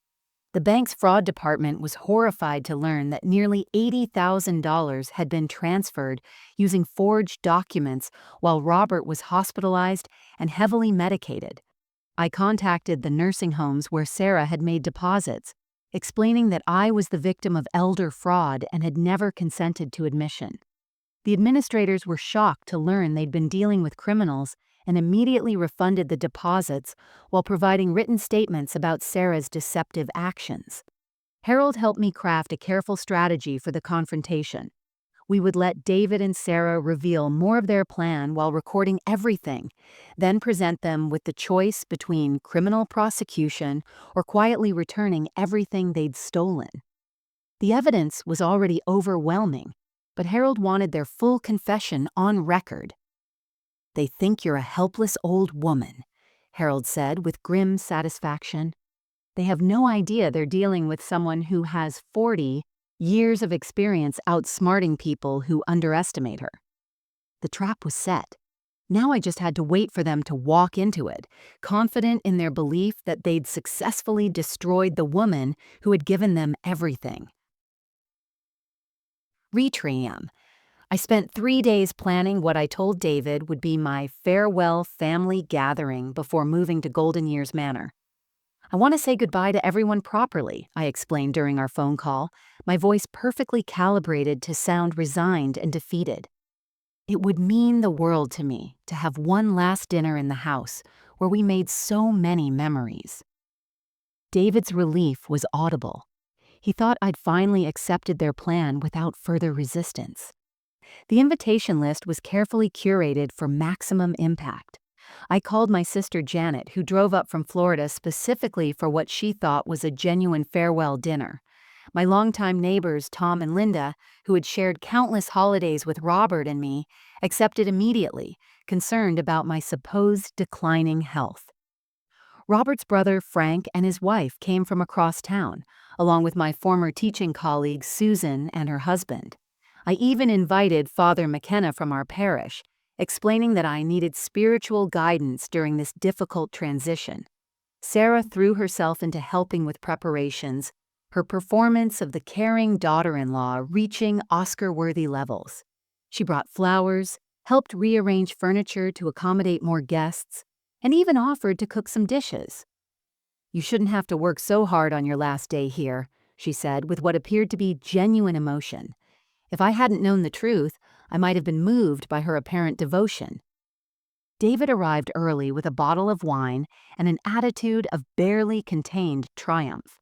The bank's fraud department was horrified to learn that nearly $80,000 had been transferred using forged documents while Robert was hospitalized and heavily medicated. I contacted the nursing homes where Sarah had made deposits, explaining that I was the victim of elder fraud and had never consented to admission. The administrators were shocked to learn they'd been dealing with criminals and immediately refunded the deposits while providing written statements about Sarah's deceptive actions. Harold helped me craft a careful strategy for the confrontation. We would let David and Sarah reveal more of their plan while recording everything, then present them with the choice between criminal prosecution or quietly returning everything they'd stolen. The evidence was already overwhelming, but Harold wanted their full confession on record. "They think you're a helpless old woman," Harold said with grim satisfaction. "They have no idea they're dealing with someone who has 40 years of experience outsmarting people who underestimate her." The trap was set. Now I just had to wait for them to walk into it, confident in their belief that they'd successfully destroyed the woman who had given them everything. Retrium. I spent 3 days planning what I told David would be my farewell family gathering before moving to Golden Years Manor. "I want to say goodbye to everyone properly," I explained during our phone call, my voice perfectly calibrated to sound resigned and defeated. "It would mean the world to me to have one last dinner in the house where we made so many memories." David's relief was audible. He thought I'd finally accepted their plan without further resistance. The invitation list was carefully curated for maximum impact. I called my sister Janet, who drove up from Florida specifically for what she thought was a genuine farewell dinner. My longtime neighbors, Tom and Linda, who had shared countless holidays with Robert and me, accepted immediately, concerned about my supposed declining health. Robert's brother, Frank, and his wife came from across town, along with my former teaching colleague, Susan, and her husband. I even invited Father McKenna from our parish, explaining that I needed spiritual guidance during this difficult transition. Sarah threw herself into helping with preparations, her performance of the caring daughter-in-law reaching Oscar-worthy levels. She brought flowers, helped rearrange furniture to accommodate more guests, and even offered to cook some dishes. "You shouldn't have to work so hard on your last day here," she said with what appeared to be genuine emotion. If I hadn't known the truth, I might have been moved by her apparent devotion. David arrived early with a bottle of wine and an attitude of barely contained triumph.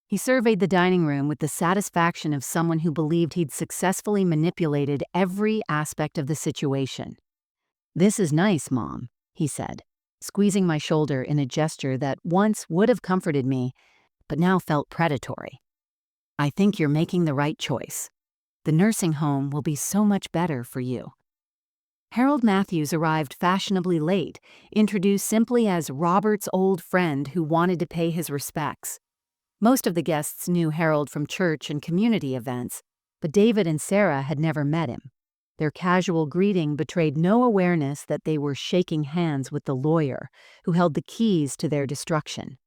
He surveyed the dining room with the satisfaction of someone who believed he'd successfully manipulated every aspect of the situation. "This is nice, Mom," he said. squeezing my shoulder in a gesture that once would have comforted me, but now felt predatory. "I think you're making the right choice. The nursing home will be so much better for you." Harold Matthews arrived fashionably late, introduced simply as Robert's old friend who wanted to pay his respects. Most of the guests knew Harold from church and community events, but David and Sarah had never met him. Their casual greeting betrayed no awareness that they were shaking hands with the lawyer who held the keys to their destruction.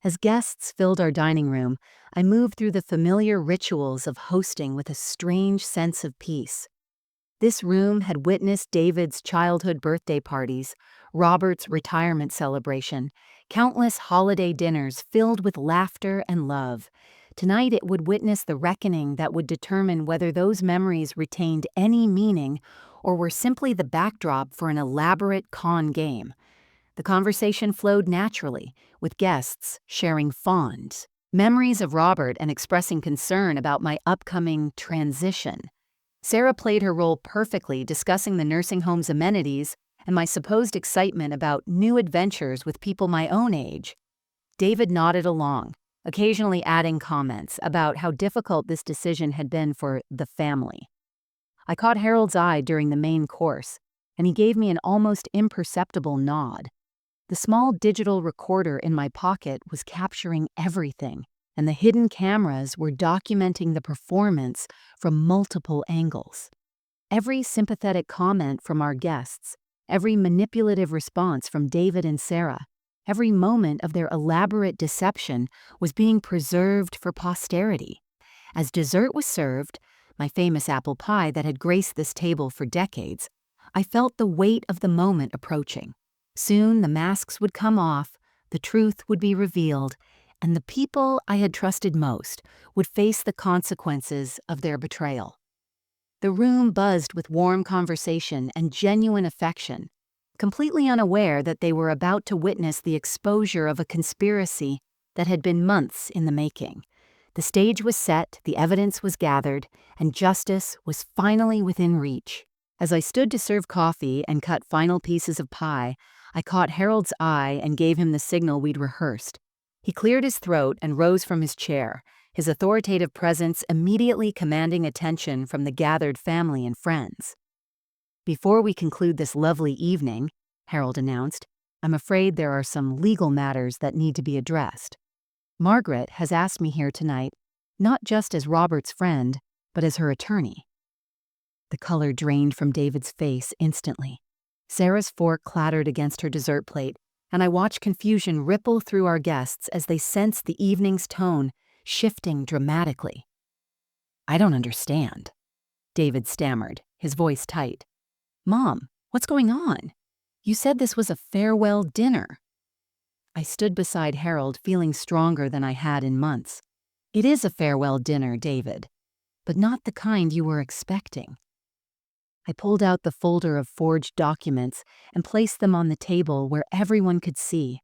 As guests filled our dining room, I moved through the familiar rituals of hosting with a strange sense of peace. This room had witnessed David's childhood birthday parties, Robert's retirement celebration, countless holiday dinners filled with laughter and love. Tonight it would witness the reckoning that would determine whether those memories retained any meaning or were simply the backdrop for an elaborate con game. The conversation flowed naturally, with guests sharing fond memories of Robert and expressing concern about my upcoming transition. Sarah played her role perfectly, discussing the nursing home's amenities and my supposed excitement about new adventures with people my own age. David nodded along, occasionally adding comments about how difficult this decision had been for the family. I caught Harold's eye during the main course, and he gave me an almost imperceptible nod. The small digital recorder in my pocket was capturing everything, and the hidden cameras were documenting the performance from multiple angles. Every sympathetic comment from our guests, every manipulative response from David and Sarah, every moment of their elaborate deception was being preserved for posterity. As dessert was served, my famous apple pie that had graced this table for decades, I felt the weight of the moment approaching. Soon the masks would come off, the truth would be revealed, and the people I had trusted most would face the consequences of their betrayal. The room buzzed with warm conversation and genuine affection, completely unaware that they were about to witness the exposure of a conspiracy that had been months in the making. The stage was set, the evidence was gathered, and justice was finally within reach. As I stood to serve coffee and cut final pieces of pie, I caught Harold's eye and gave him the signal we'd rehearsed. He cleared his throat and rose from his chair, his authoritative presence immediately commanding attention from the gathered family and friends. "Before we conclude this lovely evening," Harold announced, "I'm afraid there are some legal matters that need to be addressed. Margaret has asked me here tonight, not just as Robert's friend, but as her attorney." The color drained from David's face instantly. Sarah's fork clattered against her dessert plate, and I watched confusion ripple through our guests as they sensed the evening's tone shifting dramatically. "I don't understand," David stammered, his voice tight. "Mom, what's going on? You said this was a farewell dinner." I stood beside Harold, feeling stronger than I had in months. "It is a farewell dinner, David, but not the kind you were expecting." I pulled out the folder of forged documents and placed them on the table where everyone could see.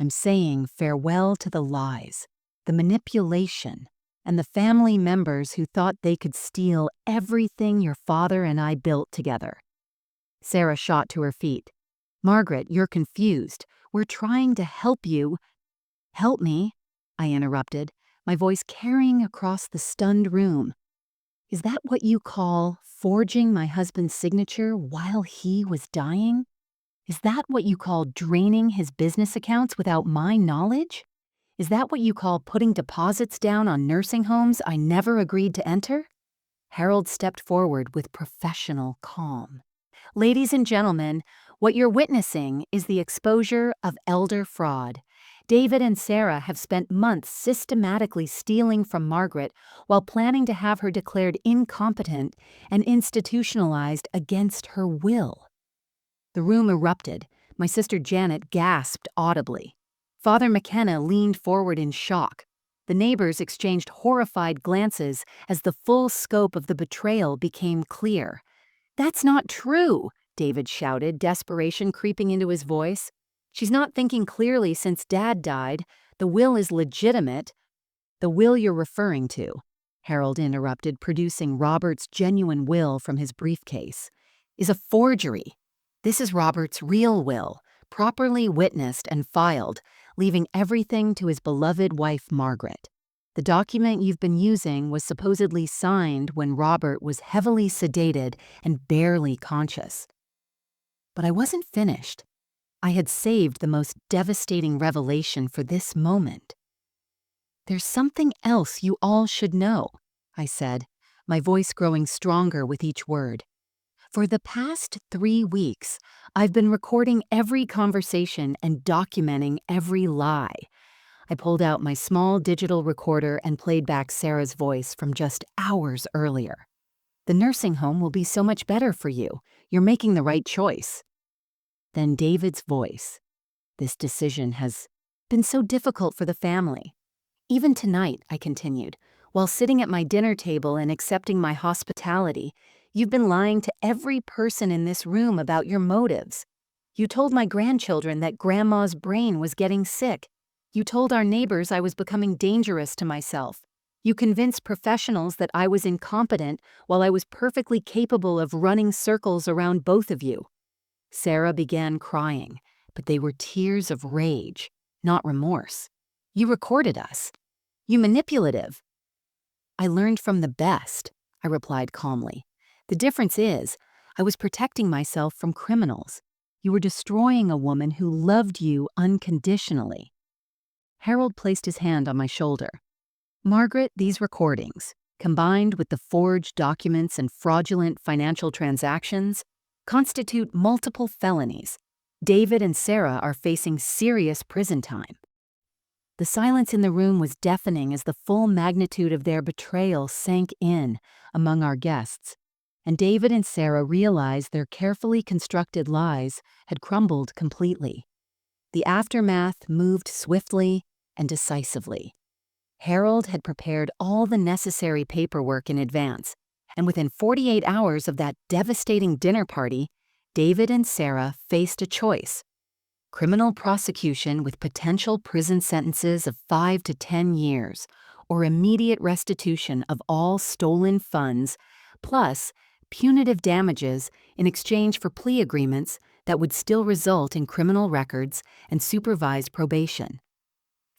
"I'm saying farewell to the lies, the manipulation, and the family members who thought they could steal everything your father and I built together." Sarah shot to her feet. "Margaret, you're confused. We're trying to help you." "Help me?" I interrupted, my voice carrying across the stunned room. "Is that what you call forging my husband's signature while he was dying? Is that what you call draining his business accounts without my knowledge? Is that what you call putting deposits down on nursing homes I never agreed to enter?" Harold stepped forward with professional calm. "Ladies and gentlemen, what you're witnessing is the exposure of elder fraud. David and Sarah have spent months systematically stealing from Margaret while planning to have her declared incompetent and institutionalized against her will." The room erupted. My sister Janet gasped audibly. Father McKenna leaned forward in shock. The neighbors exchanged horrified glances as the full scope of the betrayal became clear. "That's not true," David shouted, desperation creeping into his voice. "She's not thinking clearly since Dad died. The will is legitimate." "The will you're referring to," Harold interrupted, producing Robert's genuine will from his briefcase, "is a forgery. This is Robert's real will, properly witnessed and filed, leaving everything to his beloved wife, Margaret. The document you've been using was supposedly signed when Robert was heavily sedated and barely conscious. But I wasn't finished. I had saved the most devastating revelation for this moment. "There's something else you all should know," I said, my voice growing stronger with each word. "For the past 3 weeks, I've been recording every conversation and documenting every lie." I pulled out my small digital recorder and played back Sarah's voice from just hours earlier. "The nursing home will be so much better for you. You're making the right choice." Then David's voice. "This decision has been so difficult for the family. Even tonight," I continued, "while sitting at my dinner table and accepting my hospitality, you've been lying to every person in this room about your motives. You told my grandchildren that Grandma's brain was getting sick. You told our neighbors I was becoming dangerous to myself. You convinced professionals that I was incompetent while I was perfectly capable of running circles around both of you." Sarah began crying, but they were tears of rage, not remorse. "You recorded us. You manipulative." "I learned from the best," I replied calmly. "The difference is, I was protecting myself from criminals. You were destroying a woman who loved you unconditionally." Harold placed his hand on my shoulder. "Margaret, these recordings, combined with the forged documents and fraudulent financial transactions, constitute multiple felonies. David and Sarah are facing serious prison time." The silence in the room was deafening as the full magnitude of their betrayal sank in among our guests, and David and Sarah realized their carefully constructed lies had crumbled completely. The aftermath moved swiftly and decisively. Harold had prepared all the necessary paperwork in advance, and within 48 hours of that devastating dinner party, David and Sarah faced a choice: criminal prosecution with potential prison sentences of 5 to 10 years, or immediate restitution of all stolen funds, plus punitive damages in exchange for plea agreements that would still result in criminal records and supervised probation.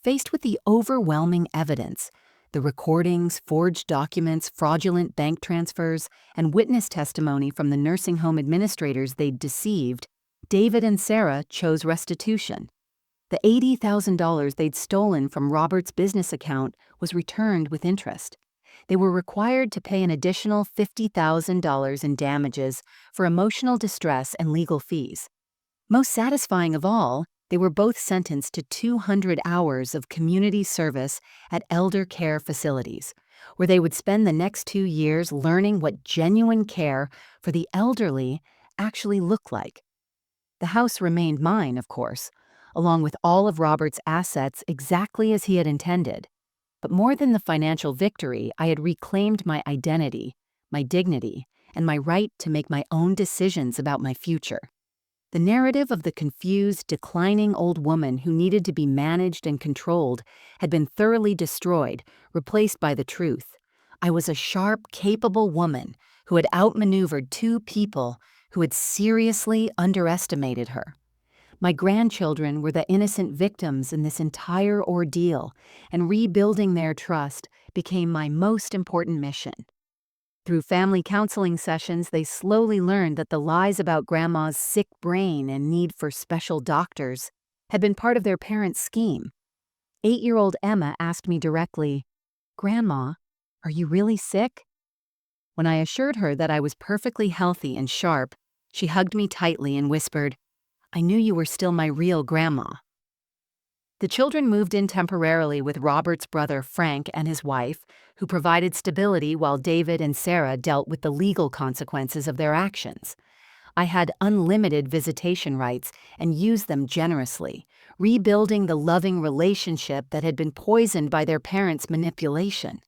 Faced with the overwhelming evidence, the recordings, forged documents, fraudulent bank transfers, and witness testimony from the nursing home administrators they'd deceived, David and Sarah chose restitution. The $80,000 they'd stolen from Robert's business account was returned with interest. They were required to pay an additional $50,000 in damages for emotional distress and legal fees. Most satisfying of all, they were both sentenced to 200 hours of community service at elder care facilities, where they would spend the next 2 years learning what genuine care for the elderly actually looked like. The house remained mine, of course, along with all of Robert's assets exactly as he had intended. But more than the financial victory, I had reclaimed my identity, my dignity, and my right to make my own decisions about my future. The narrative of the confused, declining old woman who needed to be managed and controlled had been thoroughly destroyed, replaced by the truth. I was a sharp, capable woman who had outmaneuvered 2 people who had seriously underestimated her. My grandchildren were the innocent victims in this entire ordeal, and rebuilding their trust became my most important mission. Through family counseling sessions, they slowly learned that the lies about Grandma's sick brain and need for special doctors had been part of their parents' scheme. 8-year-old Emma asked me directly, "Grandma, are you really sick?" When I assured her that I was perfectly healthy and sharp, she hugged me tightly and whispered, "I knew you were still my real grandma." The children moved in temporarily with Robert's brother Frank and his wife, who provided stability while David and Sarah dealt with the legal consequences of their actions. I had unlimited visitation rights and used them generously, rebuilding the loving relationship that had been poisoned by their parents' manipulation.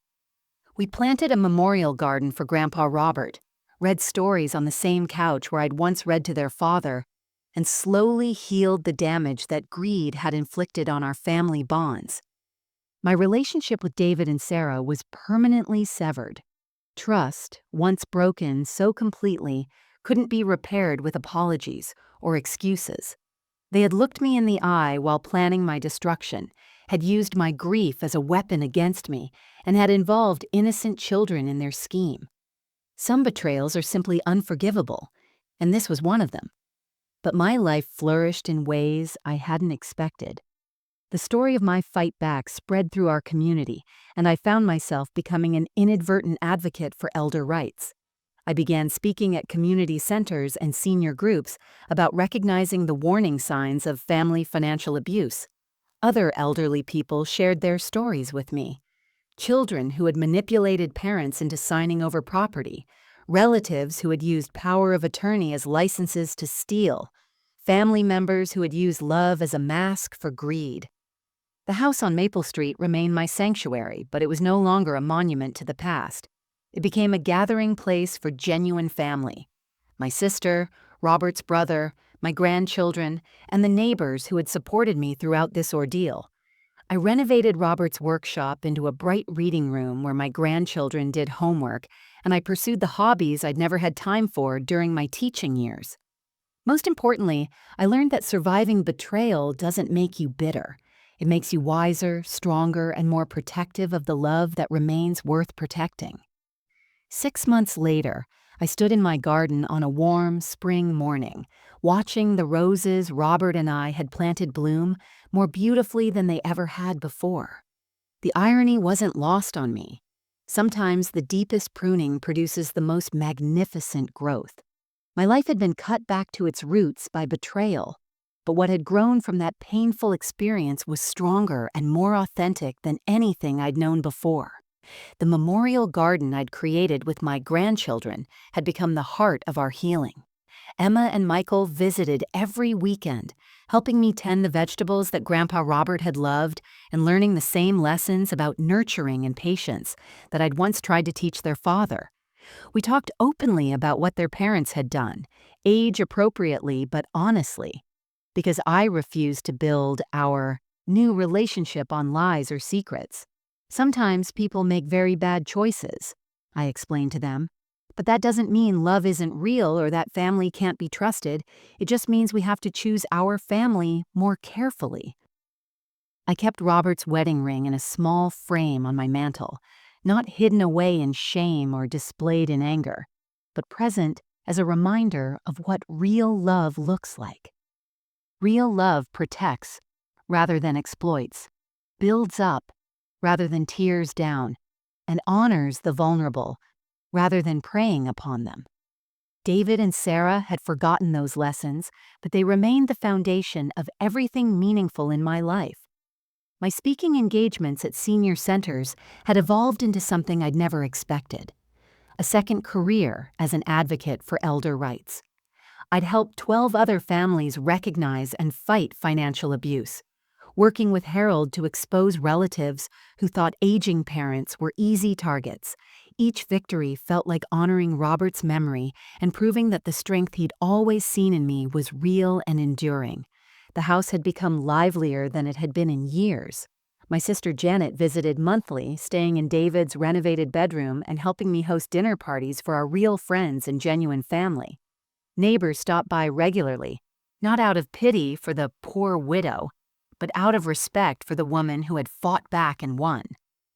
We planted a memorial garden for Grandpa Robert, read stories on the same couch where I'd once read to their father, and slowly healed the damage that greed had inflicted on our family bonds. My relationship with David and Sarah was permanently severed. Trust, once broken so completely, couldn't be repaired with apologies or excuses. They had looked me in the eye while planning my destruction, had used my grief as a weapon against me, and had involved innocent children in their scheme. Some betrayals are simply unforgivable, and this was one of them. But my life flourished in ways I hadn't expected. The story of my fight back spread through our community, and I found myself becoming an inadvertent advocate for elder rights. I began speaking at community centers and senior groups about recognizing the warning signs of family financial abuse. Other elderly people shared their stories with me. Children who had manipulated parents into signing over property, relatives who had used power of attorney as licenses to steal, family members who had used love as a mask for greed. The house on Maple Street remained my sanctuary, but it was no longer a monument to the past. It became a gathering place for genuine family. My sister, Robert's brother, my grandchildren, and the neighbors who had supported me throughout this ordeal. I renovated Robert's workshop into a bright reading room where my grandchildren did homework, and I pursued the hobbies I'd never had time for during my teaching years. Most importantly, I learned that surviving betrayal doesn't make you bitter. It makes you wiser, stronger, and more protective of the love that remains worth protecting. 6 months later, I stood in my garden on a warm spring morning, watching the roses Robert and I had planted bloom more beautifully than they ever had before. The irony wasn't lost on me. Sometimes the deepest pruning produces the most magnificent growth. My life had been cut back to its roots by betrayal, but what had grown from that painful experience was stronger and more authentic than anything I'd known before. The memorial garden I'd created with my grandchildren had become the heart of our healing. Emma and Michael visited every weekend, helping me tend the vegetables that Grandpa Robert had loved and learning the same lessons about nurturing and patience that I'd once tried to teach their father. We talked openly about what their parents had done, age-appropriately but honestly, because I refused to build our new relationship on lies or secrets. Sometimes people make very bad choices, I explained to them. But that doesn't mean love isn't real or that family can't be trusted. It just means we have to choose our family more carefully. I kept Robert's wedding ring in a small frame on my mantel, not hidden away in shame or displayed in anger, but present as a reminder of what real love looks like. Real love protects rather than exploits, builds up rather than tears down, and honors the vulnerable rather than preying upon them. David and Sarah had forgotten those lessons, but they remained the foundation of everything meaningful in my life. My speaking engagements at senior centers had evolved into something I'd never expected, a second career as an advocate for elder rights. I'd helped 12 other families recognize and fight financial abuse, working with Harold to expose relatives who thought aging parents were easy targets. Each victory felt like honoring Robert's memory and proving that the strength he'd always seen in me was real and enduring. The house had become livelier than it had been in years. My sister Janet visited monthly, staying in David's renovated bedroom and helping me host dinner parties for our real friends and genuine family. Neighbors stopped by regularly, not out of pity for the poor widow, but out of respect for the woman who had fought back and won.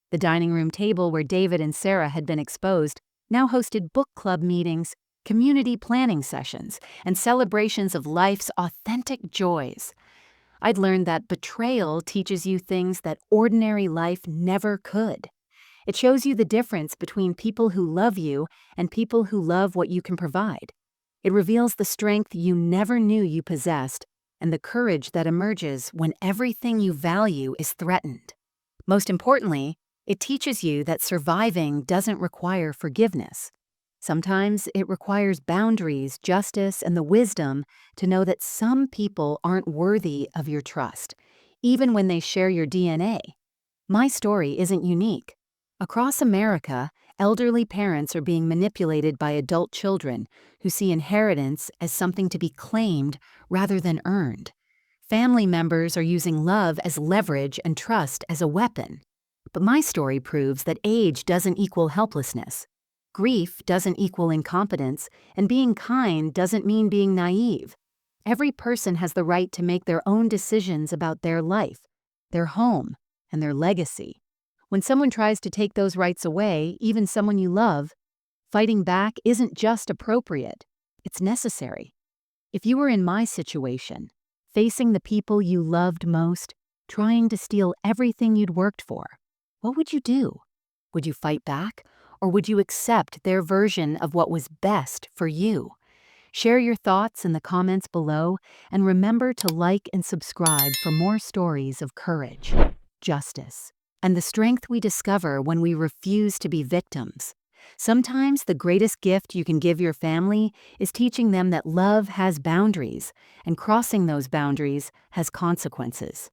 The dining room table where David and Sarah had been exposed now hosted book club meetings, community planning sessions, and celebrations of life's authentic joys. I'd learned that betrayal teaches you things that ordinary life never could. It shows you the difference between people who love you and people who love what you can provide. It reveals the strength you never knew you possessed and the courage that emerges when everything you value is threatened. Most importantly, it teaches you that surviving doesn't require forgiveness. Sometimes it requires boundaries, justice, and the wisdom to know that some people aren't worthy of your trust, even when they share your DNA. My story isn't unique. Across America, elderly parents are being manipulated by adult children who see inheritance as something to be claimed rather than earned. Family members are using love as leverage and trust as a weapon. But my story proves that age doesn't equal helplessness. Grief doesn't equal incompetence, and being kind doesn't mean being naive. Every person has the right to make their own decisions about their life, their home, and their legacy. When someone tries to take those rights away, even someone you love, fighting back isn't just appropriate, it's necessary. If you were in my situation, facing the people you loved most, trying to steal everything you'd worked for, what would you do? Would you fight back, or would you accept their version of what was best for you? Share your thoughts in the comments below, and remember to like and subscribe for more stories of courage, justice, and the strength we discover when we refuse to be victims. Sometimes the greatest gift you can give your family is teaching them that love has boundaries, and crossing those boundaries has consequences.